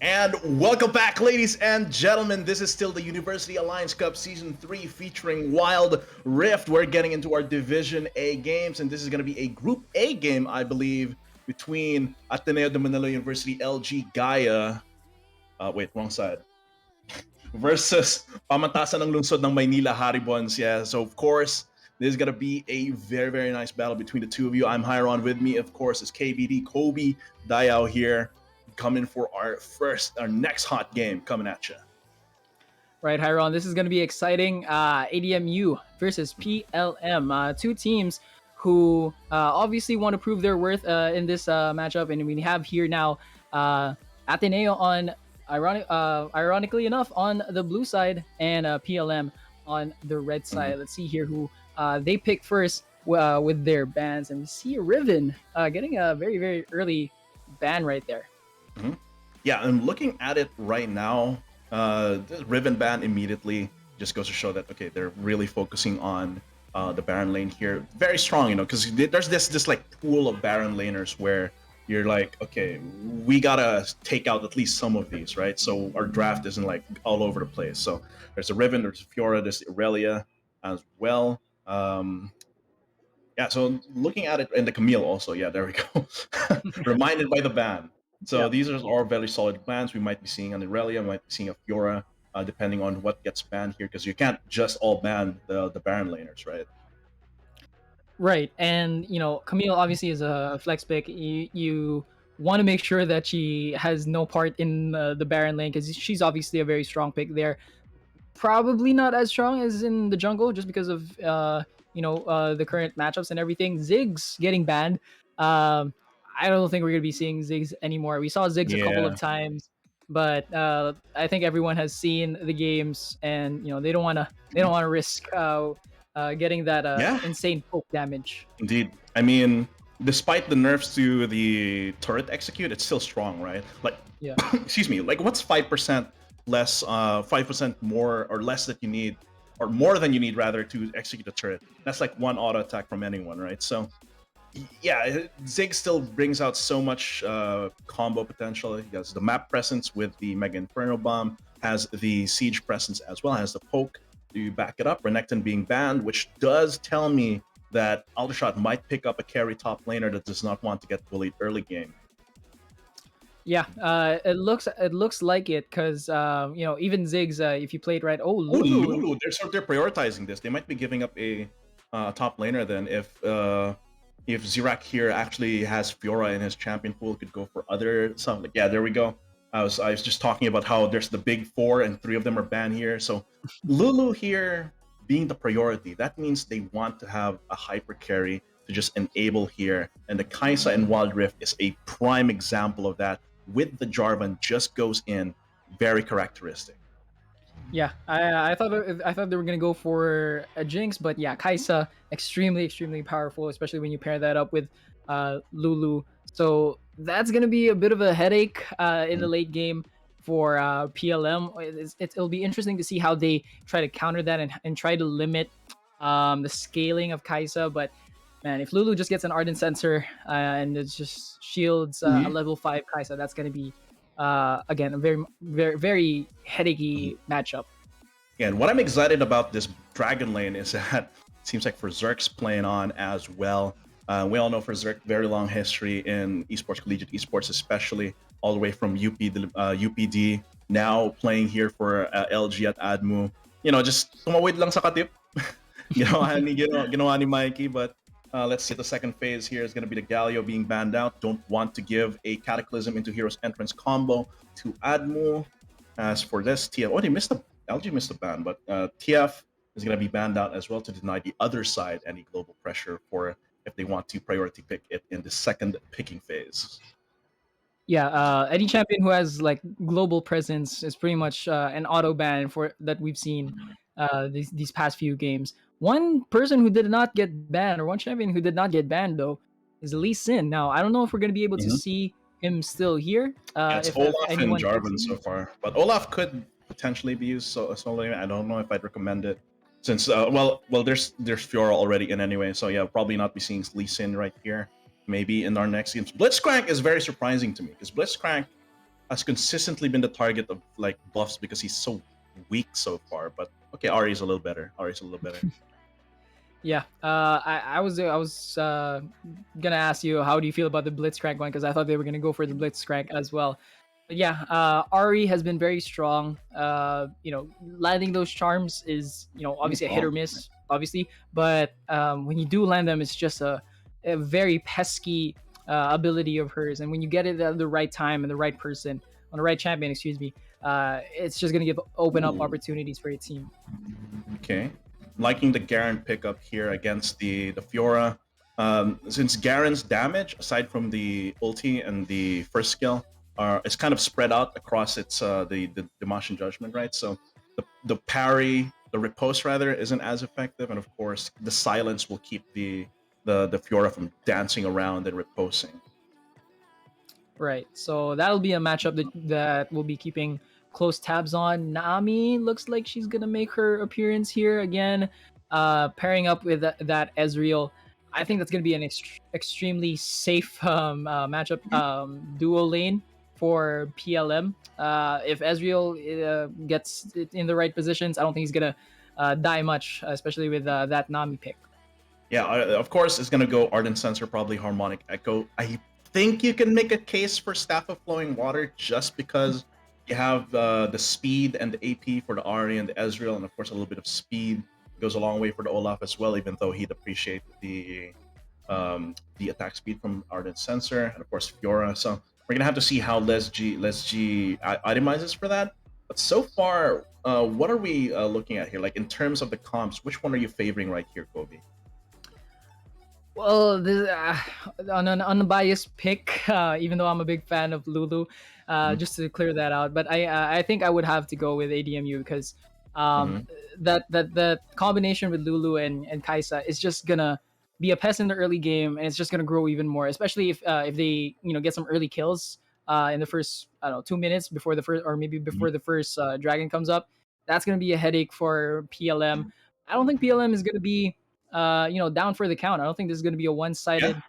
And welcome back, ladies and gentlemen. This is still the University Alliance Cup Season 3 featuring Wild Rift. We're getting into our Division A games, and this is going to be a Group A game, I believe, between Ateneo de Manila University LG Gaia. Wait, wrong side. Versus Pamantasan ng Lungsod ng Maynila Haribons. Yeah, so of course, this is going to be a very, very nice battle between the two of you. I'm Hiron. With me, of course, is KBD, Kobe, Dayao here, coming for our next hot game coming at you. Right, Hiron, this is going to be exciting. ADMU versus PLM. Two teams who obviously want to prove their worth in this matchup. And we have here now Ateneo on, ironically enough, on the blue side, and PLM on the red side. Let's see here who they pick first with their bans. And we see Riven getting a very, very early ban right there. Yeah, and looking at it right now, this Riven ban immediately just goes to show that, okay, they're really focusing on the Baron lane here. Very strong, because there's this like pool of Baron laners where you're like, okay, we gotta take out at least some of these, right? So our draft isn't like all over the place. So there's a Riven, there's a Fiora, there's Irelia as well. Yeah, so looking at it, and the Camille also, yeah, there we go. Reminded by the ban. So these are all very solid bans. We might be seeing an Irelia, might be seeing a Fiora, depending on what gets banned here, because you can't just all ban the Baron laners, right? Right, and Camille obviously is a flex pick. You want to make sure that she has no part in the Baron lane, because she's obviously a very strong pick there. Probably not as strong as in the jungle, just because of the current matchups and everything. Ziggs getting banned. I don't think we're gonna be seeing Ziggs anymore. We saw Ziggs a couple of times, but I think everyone has seen the games, and they don't want to risk getting that insane poke damage. Indeed. I mean, despite the nerfs to the turret execute, it's still strong, right? Like, excuse me, like what's 5% less, 5% more or less that you need, or more than you need rather, to execute a turret? That's like one auto attack from anyone, right? So yeah, Zig still brings out so much combo potential. He has the map presence with the Mega Inferno Bomb, has the siege presence as well, has the poke to back it up. Renekton being banned, which does tell me that Aldershot might pick up a carry top laner that does not want to get bullied early game. Yeah, it looks like it, because even Ziggs, if you play it right. Lulu, they're prioritizing this. They might be giving up a top laner then if Zirak here actually has Fiora in his champion pool, could go for other stuff. Like, yeah, there we go. I was just talking about how there's the big four and 3 of them are banned here. So Lulu here being the priority, that means they want to have a hyper carry to just enable here. And the Kaisa and Wild Rift is a prime example of that. With the Jarvan just goes in, very characteristic. Yeah, I thought they were gonna go for a Jinx, but yeah, Kaisa extremely powerful, especially when you pair that up with Lulu. So that's gonna be a bit of a headache in the late game for PLM. It'll be interesting to see how they try to counter that and try to limit the scaling of Kaisa. But man, if Lulu just gets an Ardent Sensor and it just shields a level 5 Kaisa, that's gonna be again a very, very, very headachy matchup. Yeah, and what I'm excited about this Dragon lane is that it seems like Berserk's playing on as well. We all know Berserk, very long history in esports, collegiate esports especially, all the way from UPD, now playing here for LG at ADMU. Just tumawid lang sa katip. Ginawa ni Mikey, but let's see, the second phase here is going to be the Galio being banned out. Don't want to give a Cataclysm into Hero's Entrance combo to ADMU. As for this, TF, LG missed the ban, but TF is going to be banned out as well to deny the other side any global pressure for if they want to priority pick it in the second picking phase. Yeah, any champion who has like global presence is pretty much an auto ban for that we've seen these past few games. One person who did not get banned, or one champion who did not get banned though, is Lee Sin. Now I don't know if we're going to be able to see him still here. It's Olaf and Jarvan so far, but Olaf could potentially be used solely. I don't know if I'd recommend it, since well there's Fiora already in anyway. So yeah, probably not be seeing Lee Sin right here. Maybe in our next games. Blitzcrank is very surprising to me, because Blitzcrank has consistently been the target of like buffs because he's so weak so far. But okay, Ari's a little better. Ari's a little better. Yeah, I was gonna ask you how do you feel about the Blitzcrank one because I thought they were gonna go for the Blitzcrank as well. But yeah, Ari has been very strong. Landing those charms is Ooh, obviously a hit or bomb. miss, obviously, but when you do land them, it's just a very pesky ability of hers, and when you get it at the right time and the right person on the right champion, excuse me, it's just gonna open up Ooh. opportunities for your team. Okay. Liking the Garen pickup here against the Fiora. Since Garen's damage, aside from the ulti and the first skill, is kind of spread out across its the Damascene Judgment, right? So the parry, the riposte rather, isn't as effective, and of course the silence will keep the Fiora from dancing around and riposting. Right. So that'll be a matchup that we'll be keeping close tabs on. Nami looks like she's gonna make her appearance here again, pairing up with that Ezreal. I think that's gonna be an extremely safe matchup duo lane for PLM. If Ezreal gets it in the right positions, I don't think he's gonna die much, especially with that Nami pick. Yeah, of course, it's gonna go Ardent Sensor, probably Harmonic Echo. I think you can make a case for Staff of Flowing Water just because you have the speed and the AP for the Ahri and the Ezreal, and of course a little bit of speed goes a long way for the Olaf as well. Even though he'd appreciate the attack speed from Ardent Sensor, and of course Fiora. So we're gonna have to see how Les G itemizes for that. But so far, what are we looking at here? Like in terms of the comps, which one are you favoring right here, Kobe? Well, on an unbiased pick, even though I'm a big fan of Lulu, just to clear that out. But I think I would have to go with ADMU because Mm-hmm. um, that combination with Lulu and Kaisa is just gonna be a pest in the early game, and it's just gonna grow even more. Especially if they get some early kills in the first, I don't know, 2 minutes before the first, or maybe before the first dragon comes up. That's gonna be a headache for PLM. I don't think PLM is gonna be down for the count. I don't think this is going to be a Yeah. one-sided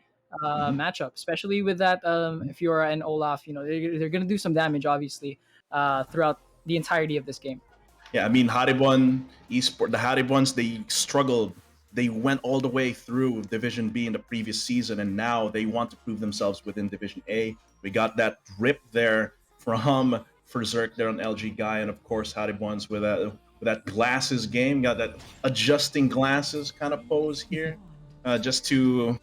Mm-hmm. matchup, especially with that Fiora and Olaf. They're going to do some damage, obviously, throughout the entirety of this game. Yeah, I mean Haribon Esport, the Haribons, they struggled. They went all the way through Division B in the previous season, and now they want to prove themselves within Division A. We got that drip there from Berserk there on LG Guy, and of course Haribons with that glasses game, got that adjusting glasses kind of pose here, just to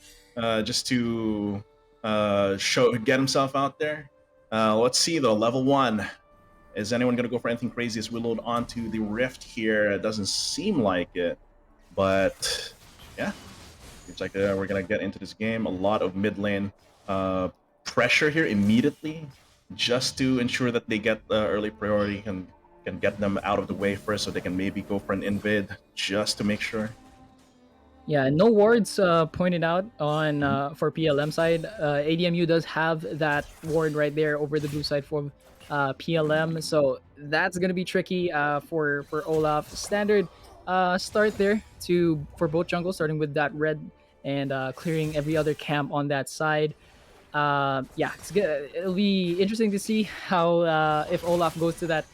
show get himself out there. Let's see though, level 1. Is anyone going to go for anything crazy as we load onto the Rift here? It doesn't seem like it, but yeah, seems like we're going to get into this game. A lot of mid lane pressure here immediately, just to ensure that they get early priority and can get them out of the way first, so they can maybe go for an invid just to make sure. Yeah, no wards pointed out on for PLM side. ADMU does have that ward right there over the blue side for PLM, so that's gonna be tricky for Olaf. Standard start there for both jungles, starting with that red and clearing every other camp on that side. Yeah, it's good. It'll be interesting to see how if Olaf goes to that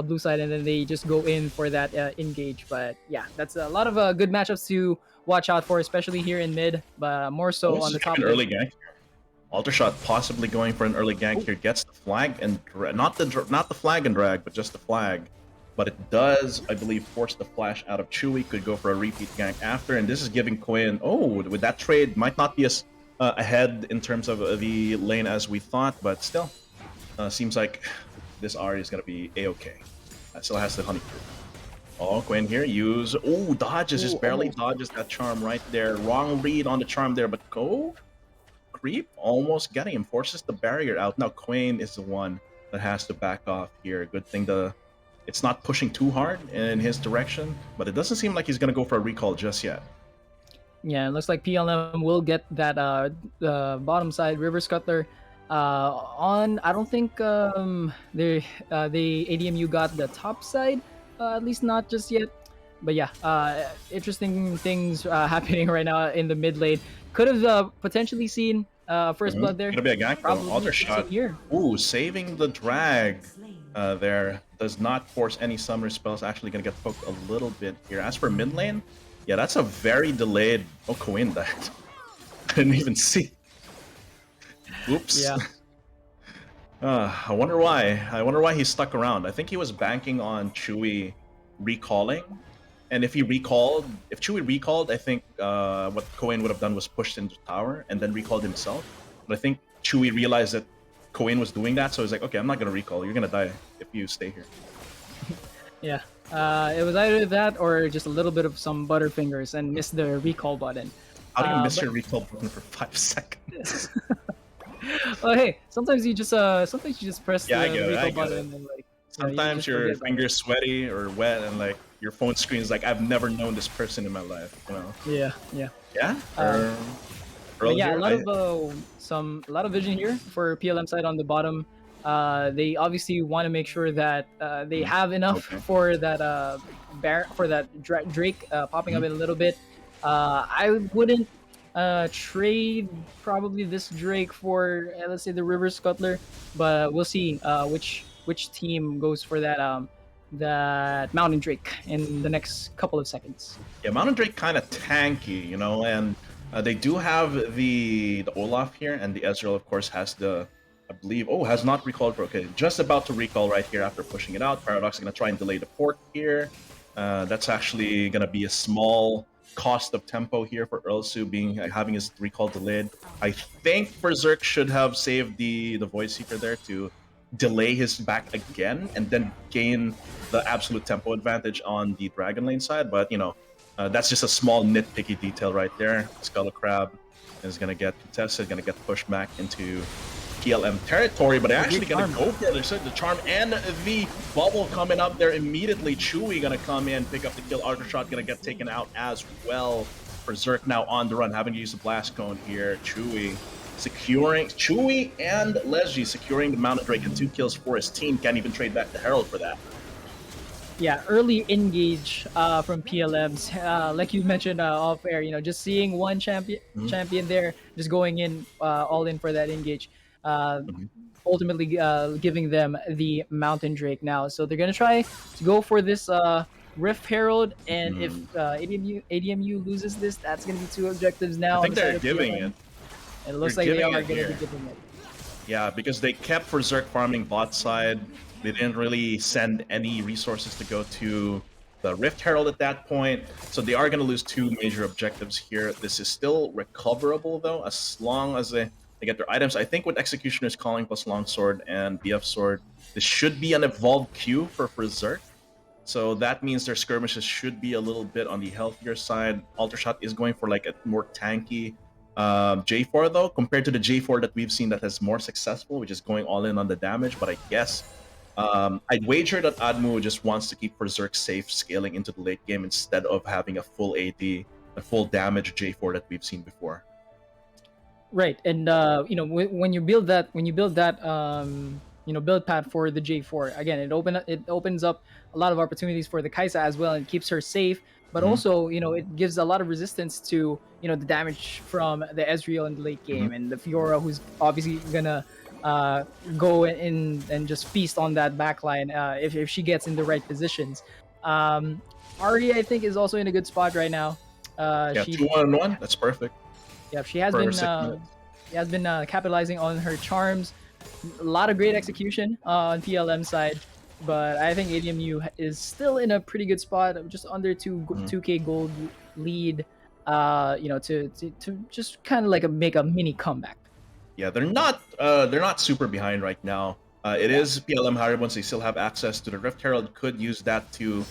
blue side and then they just go in for that engage. But yeah, that's a lot of good matchups to watch out for, especially here in mid, but more Oh, so this on is the top an lane. early gank. Aldershot possibly going for an early gank here, gets the flag and not the flag and drag, but just the flag. But it does, I believe, force the flash out of Chewy. Could go for a repeat gank after, and this is giving Quinn. Oh, with that trade, might not be as ahead in terms of the lane as we thought, but still, seems like this Ahri is gonna be a-okay. Still has the honey fruit. Oh, Quinn here dodges, Ooh, just barely almost. dodges that charm right there. Wrong read on the charm there, but go creep, almost getting him, forces the barrier out. Now Quain is the one that has to back off here. Good thing it's not pushing too hard in his direction, but it doesn't seem like he's gonna go for a recall just yet. Yeah, it looks like PLM will get that bottom side River Scuttler on. I don't think the ADMU got the top side, at least not just yet. But yeah, interesting things happening right now in the mid lane. Could have potentially seen first blood there. Gonna be a gank though. Probably Alter too soon shot. here. Ooh, saving the drag there. Does not force any summoner spells. Actually gonna get poked a little bit here. As for mid lane, yeah, that's a very delayed... Oh, Coin died. I didn't even see. Oops. Yeah. I wonder why. I wonder why he stuck around. I think he was banking on Chewie recalling. And if Chewie recalled, I think what Coin would have done was pushed into tower and then recalled himself. But I think Chewie realized that Coin was doing that, so he's like, okay, I'm not gonna recall. You're gonna die if you stay here. Yeah. It was either that or just a little bit of some butterfingers and missed the recall button. How do you miss your recall button for 5 seconds? Well, hey, sometimes you just press Yeah, the recall button it. and like Sometimes your fingers sweaty or wet and like your phone screen is like, I've never known this person in my life. You know? Yeah. Yeah. Yeah, a lot of vision here for PLM side on the bottom. They obviously want to make sure that they have enough for that Drake popping up in a little bit. I wouldn't trade probably this Drake for let's say the River Scuttler, but we'll see which team goes for that Mountain Drake in the next couple of seconds. Yeah, Mountain Drake kind of tanky, you know, and they do have the Olaf here, and the Ezreal, of course, has the, I believe, has not recalled for, okay, just about to recall right here after pushing it out. Paradox is going to try and delay the port here. That's actually going to be a small cost of tempo here for Earlsu having his recall delayed. I think Berserk should have saved the Void Seeker there to delay his back again and then gain the absolute tempo advantage on the Dragon Lane side, but you know, that's just a small nitpicky detail right there. Skull Crab is going to get contested, going to get pushed back into PLM territory, but actually going to go for the charm and the bubble coming up there immediately. Chewie going to come in, pick up the kill. Archer Shot going to get taken out as well. Berserk now on the run, having to use the Blast Cone here. Chewie and Leslie securing the Mountain Drake and 2 kills for his team. Can't even trade back the Herald for that. Yeah, early engage from PLMs. Like you mentioned off air, you know, just seeing one champion there, just going in all in for that engage. Ultimately giving them the Mountain Drake now. So they're going to try to go for this Rift Herald, and if ADMU loses this, that's going to be 2 objectives now. I think they're giving it. It looks like they are going to be giving it. Yeah, because they kept Berserk farming bot side. They didn't really send any resources to go to the Rift Herald at that point. So they are going to lose 2 major objectives here. This is still recoverable, though, as long as they get their items. I think with Executioner's Calling plus Longsword and BF Sword, this should be an evolved Q for Berserk. So that means their skirmishes should be a little bit on the healthier side. Alter Shot is going for like a more tanky J4 though, compared to the J4 that we've seen that has more successful, which is going all in on the damage. But I guess I'd wager that ADMU just wants to keep Berserk safe scaling into the late game instead of having a full AD, a full damage J4 that we've seen before. Right, and you know, when you build that you know, build path for the J4, again, it opens up a lot of opportunities for the Kaisa as well, and keeps her safe. But also, you know, it gives a lot of resistance to, you know, the damage from the Ezreal in the late game, and the Fiora, who's obviously gonna go in and just feast on that backline if she gets in the right positions. Ari, I think, is also in a good spot right now. Yeah, 2-1-1. That's perfect. Yeah, she has been capitalizing on her charms. A lot of great execution on PLM side, but I think ADMU is still in a pretty good spot, just under 2K gold lead. You know, to just kind of like make a mini comeback. Yeah, they're not super behind right now. It is PLM Harry once they still have access to the Rift Herald. Could use that to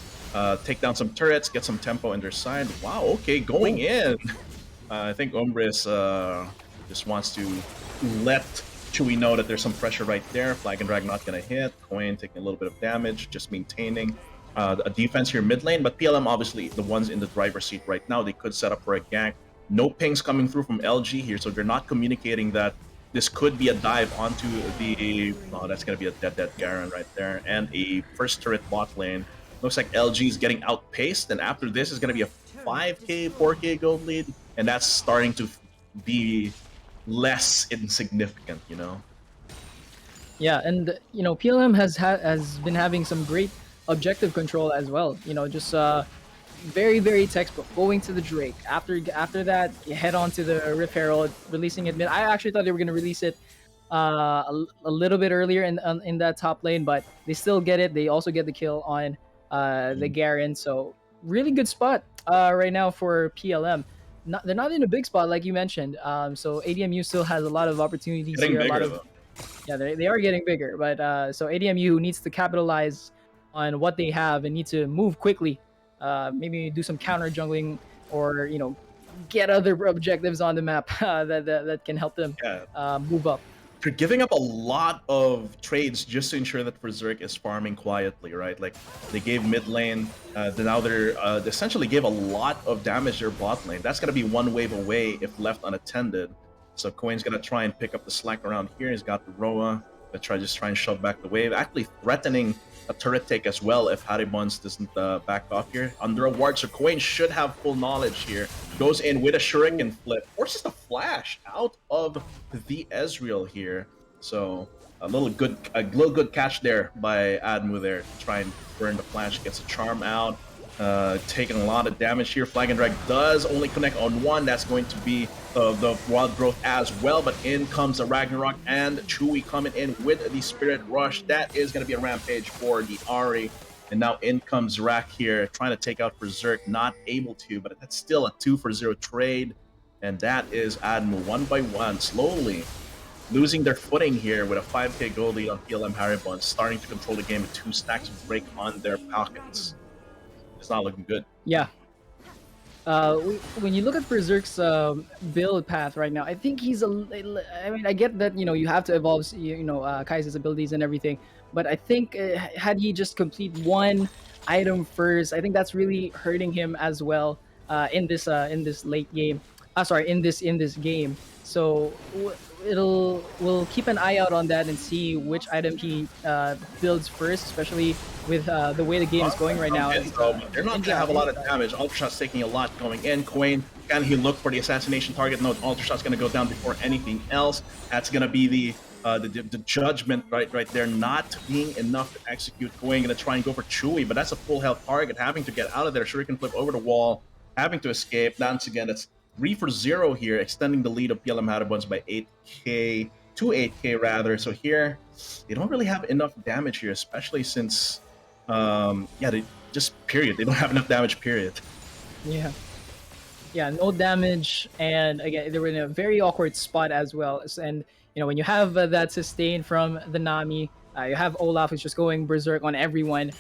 take down some turrets, get some tempo in their side. Wow, okay, going in. I think Umbris just wants to let Chewie know that there's some pressure right there. Flag and Drag not going to hit. Coin taking a little bit of damage, just maintaining a defense here mid lane. But PLM, obviously, the ones in the driver's seat right now, they could set up for a gank. No pings coming through from LG here, so they're not communicating that this could be a dive onto the... Oh, that's going to be a dead Garen right there. And a first turret bot lane. Looks like LG is getting outpaced, and after this is going to be a 5K, 4K gold lead. And that's starting to be less insignificant, you know? Yeah, and PLM has been having some great objective control as well. Just very very textbook. Going to the Drake. After that, you head on to the Rift Herald, releasing it mid. I actually thought they were gonna release it a little bit earlier in that top lane, but they still get it. They also get the kill on the Garen. So really good spot right now for PLM. They're not in a big spot like you mentioned. So ADMU still has a lot of opportunities Getting here. A lot bigger of though. Yeah, they are getting bigger, but so ADMU needs to capitalize on what they have and need to move quickly. Maybe do some counter jungling, or get other objectives on the map that can help them Yeah. move up. They're giving up a lot of trades just to ensure that Berserk is farming quietly, right? Like they gave mid lane, now they essentially gave a lot of damage to their bot lane. That's gonna be one wave away if left unattended. So Coin's gonna try and pick up the slack around here. He's got the Roa that try and shove back the wave, actually threatening a turret take as well if Haribons doesn't back off here. Under a ward, so Coin should have full knowledge here. Goes in with a shuriken flip, forces the flash out of the Ezreal here. So a little good catch there by ADMU there to try and burn the flash. Gets a charm out, taking a lot of damage here. Flag and Drag does only connect on one. That's going to be the Wild Growth as well. But in comes the Ragnarok and Chewy coming in with the Spirit Rush. That is going to be a rampage for the Ahri. And now in comes Rack here, trying to take out Berserk, not able to, but that's still a 2-for-0 trade. And that is ADMU one by one, slowly losing their footing here with a 5k gold lead on PLM Haribon, starting to control the game with 2 stacks of break on their pockets. It's not looking good. Yeah. When you look at Berserk's build path right now, I think he's I mean, I get that you have to evolve Kai'Sa's abilities and everything, but I think had he just complete one item first, I think that's really hurting him as well in this late game. Sorry, in this game. So we'll keep an eye out on that and see which item he builds first, especially with the way the game is going right now. They're not going to have a lot of damage. Ultrashot's taking a lot going in. Quain, can he look for the assassination target? No, Ultrashot's going to go down before anything else. That's going to be the judgment right there, not being enough to execute. Quain going to try and go for Chewy, but that's a full health target, having to get out of there. Shuriken flip over the wall, having to escape. Once again, that's 3-for-0 here, extending the lead of PLM Haribons by 8k to 8k rather. So here, they don't really have enough damage here, especially since, they don't have enough damage, period. Yeah, no damage, and again, they were in a very awkward spot as well. And when you have that sustain from the Nami, you have Olaf who's just going berserk on everyone,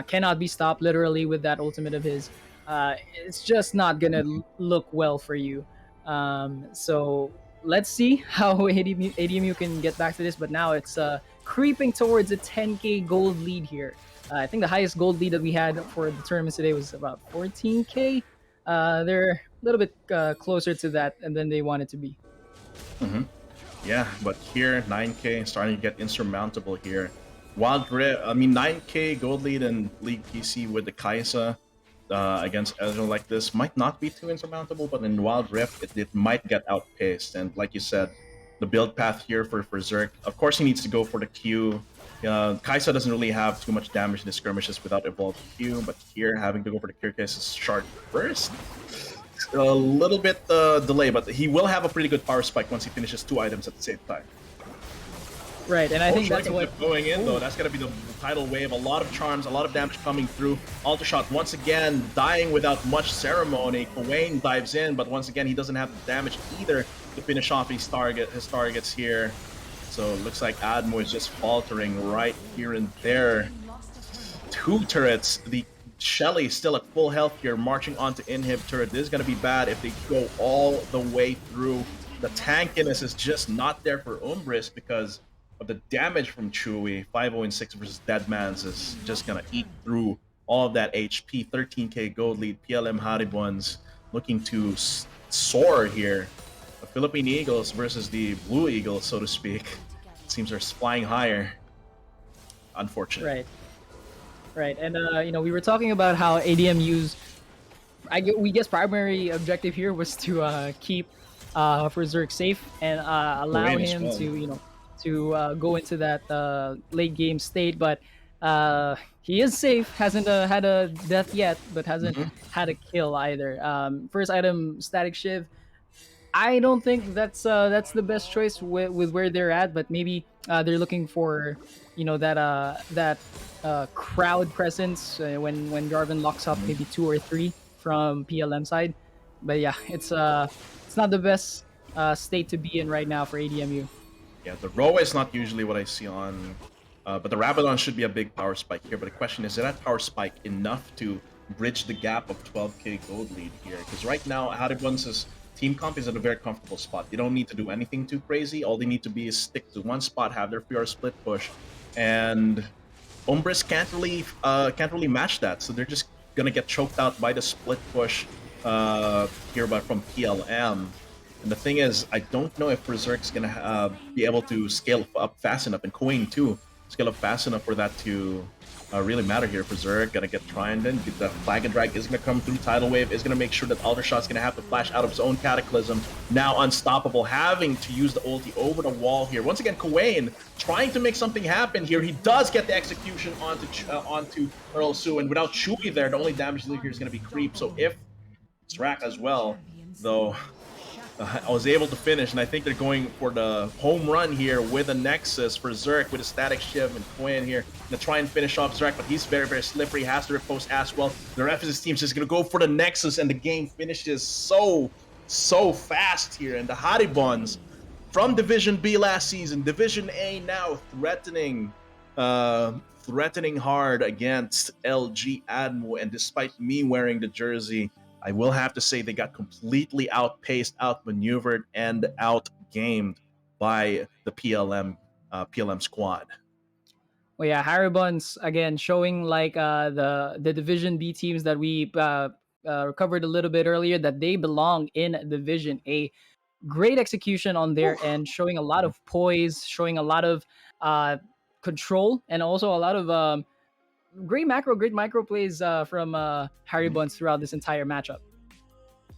cannot be stopped literally with that ultimate of his. It's just not gonna look well for you. So let's see how ADMU can get back to this. But now it's creeping towards a 10k gold lead here. I think the highest gold lead that we had for the tournaments today was about 14k. They're a little bit closer to that than they wanted to be. Yeah, but here 9k starting to get insurmountable here. Wild Rift, 9k gold lead in League PC with the Kai'Sa against Ezreal like this might not be too insurmountable, but in Wild Rift it might get outpaced. And like you said, the build path here for Berserk, of course he needs to go for the Q. Kai'Sa doesn't really have too much damage in the skirmishes without evolved Q, but here having to go for the Kirk's shard first, a little bit delay, but he will have a pretty good power spike once he finishes 2 items at the same time. Right, and I think that's what going in though. That's gonna be the tidal wave. A lot of charms, a lot of damage coming through. Aldershot once again dying without much ceremony. Kawain dives in, but once again he doesn't have the damage either to finish off his targets here. So it looks like ADMU is just faltering right here and there. 2 turrets. The Shelly still at full health here, marching onto inhib turret. This is gonna be bad if they go all the way through. The tankiness is just not there for Umbris because of the damage from Chewy. 5-0-6 versus Deadman's is just gonna eat through all of that HP. 13k gold lead. PLM Haribons looking to soar here. The Philippine Eagles versus the Blue Eagles, so to speak. It seems they're flying higher. Unfortunate. Right, and we were talking about how ADMU's, we guess primary objective here was to keep for Zerk safe and allow Wayne as him well. to go into that late game state. But he is safe. Hasn't had a death yet, but hasn't Mhm. had a kill either. First item, Static Shiv. I don't think that's the best choice with where they're at, but maybe they're looking for that crowd presence when Jarvan locks up maybe two or three from PLM side. But yeah, it's not the best state to be in right now for ADMU. Yeah, the Roa is not usually what I see on, but the Rabadon should be a big power spike here. But the question is that power spike enough to bridge the gap of 12k gold lead here? Because right now, Haribon's team comp is at a very comfortable spot. They don't need to do anything too crazy. All they need to be is stick to one spot, have their PR split push, and Umbris can't really match that. So they're just gonna get choked out by the split push here, but from PLM. And the thing is, I don't know if Berserk's gonna be able to scale up fast enough, and Queen too, scale up fast enough for that to really matter here. Berserk gonna get Triandon, the flag and drag is gonna come through. Tidal Wave is gonna make sure that Aldershot's gonna have to flash out of his own Cataclysm. Now unstoppable, having to use the ulti over the wall here. Once again, Kuwain trying to make something happen here. He does get the execution onto Earl Sue, and without Chewie there, the only damage here is gonna be creep. So if Srak as well, though. I was able to finish, and I think they're going for the home run here with a Nexus for Zerk with a Static Shiv and Quinn here to try and finish off Zerk, but he's very, very slippery, has to riposte as well. The rest of his team's just going to go for the Nexus, and the game finishes so fast here. And the Haribons from Division B last season, Division A now threatening hard against LG ADMU, and despite me wearing the jersey, I will have to say they got completely outpaced, outmaneuvered, and outgamed by the PLM squad. Well, yeah, Haribons again showing like the Division B teams that we covered a little bit earlier, that they belong in Division A. Great execution on their end, showing a lot of poise, showing a lot of control, and also a lot of great micro plays from Haribons throughout this entire matchup.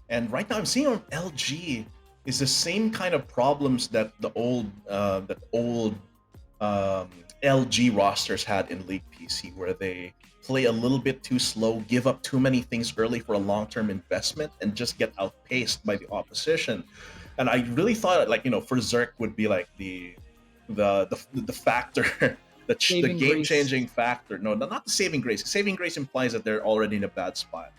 And right now, I'm seeing on LG is the same kind of problems that the old LG rosters had in League PC, where they play a little bit too slow, give up too many things early for a long-term investment, and just get outpaced by the opposition. And I really thought, like, for Zerk would be like the factor, the game-changing factor. No, not the saving grace. Saving grace implies that they're already in a bad spot.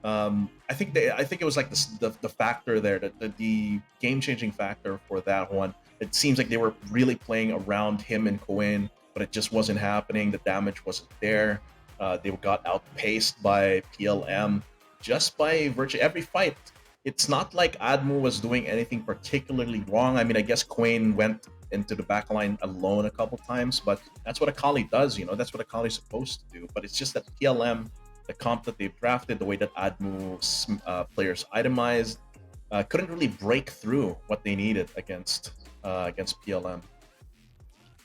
I think it was like the factor there, the game-changing factor for that one. It seems like they were really playing around him and Cohen, but it just wasn't happening. The damage wasn't there. They got outpaced by PLM just by virtually every fight. It's not like ADMU was doing anything particularly wrong. I mean, I guess Quain went into the backline alone a couple times, but that's what Akali does, that's what Akali's supposed to do. But it's just that PLM, the comp that they've drafted, the way that ADMU's players itemized, couldn't really break through what they needed against PLM.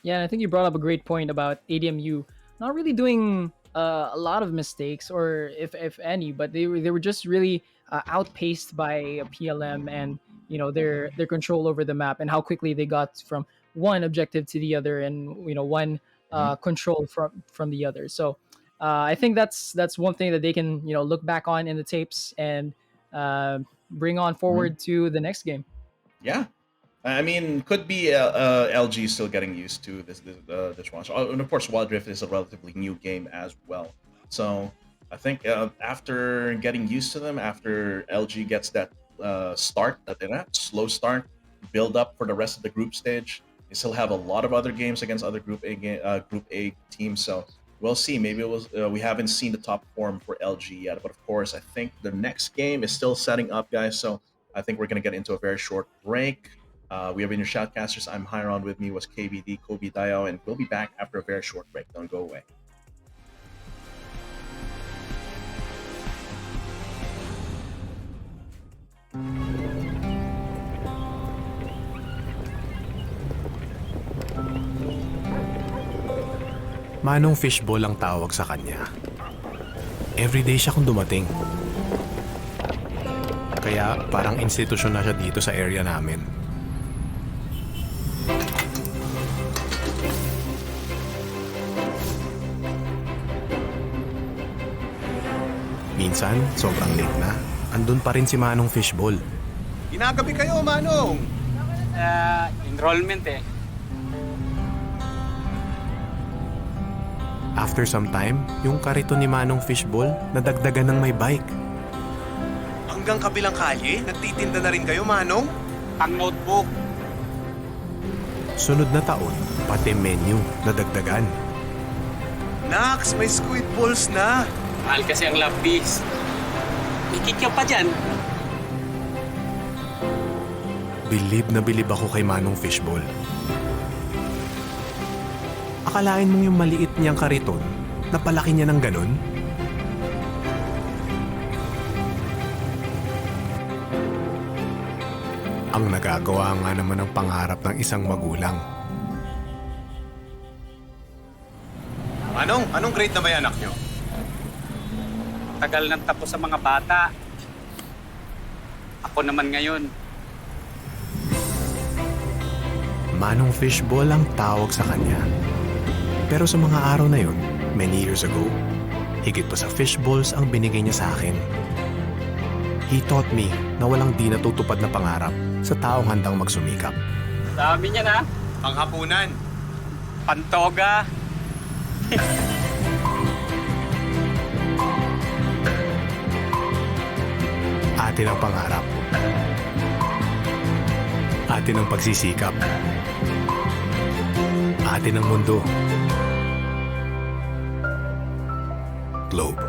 Yeah, and I think you brought up a great point about ADMU not really doing a lot of mistakes, or if any, but they were just really outpaced by PLM and their control over the map and how quickly they got from one objective to the other, and one control from the other. So I think that's one thing that they can look back on in the tapes and bring on forward to the next game. Yeah, I mean, could be LG still getting used to this one. And of course, Wild Rift is a relatively new game as well. So I think after getting used to them, after LG gets that start, that slow start, build up for the rest of the group stage, they still have a lot of other games against other Group A teams. So we'll see. Maybe it was we haven't seen the top form for LG yet, but of course, I think the next game is still setting up, guys. So I think we're gonna get into a very short break. We have been your shoutcasters. I'm Hiron. With me was KBD, Kobe Diao, and we'll be back after a very short break. Don't go away. Manong Fishball ang tawag sa kanya. Everyday siya kung dumating. Kaya parang institusyon na siya dito sa area namin. Minsan, sobrang late na. Andun pa rin si Manong Fishball. Ginagabi kayo, Manong! Enrollment eh. After some time, yung karito ni Manong Fishball nadagdagan ng may bike. Hanggang kabilang kalye, nagtitinda na rin kayo, Manong? Ang notebook. Sunod na taon, pati menu nadagdagan. Nax, may squid balls na! Mahal kasi ang lapis. May kikyaw pa dyan. Bilib na bilib ako kay Manong Fishball. Akalain mong yung maliit niyang kariton, napalaki niya ng ganun? Ang nagagawa nga naman ng pangarap ng isang magulang. Manong, anong grade na ba yung anak nyo? Tagal nang tapos sa mga bata. Ako naman ngayon. Manong Fishball ang tawag sa kanya. Pero sa mga araw na yun, many years ago, higit pa sa fishballs ang binigay niya sa akin. He taught me na walang di natutupad na pangarap sa taong handang magsumikap. Dami niya na. Panghapunan. Pantoga. Atin ang pangarap. Atin ang pagsisikap. Atin ang mundo. Globe.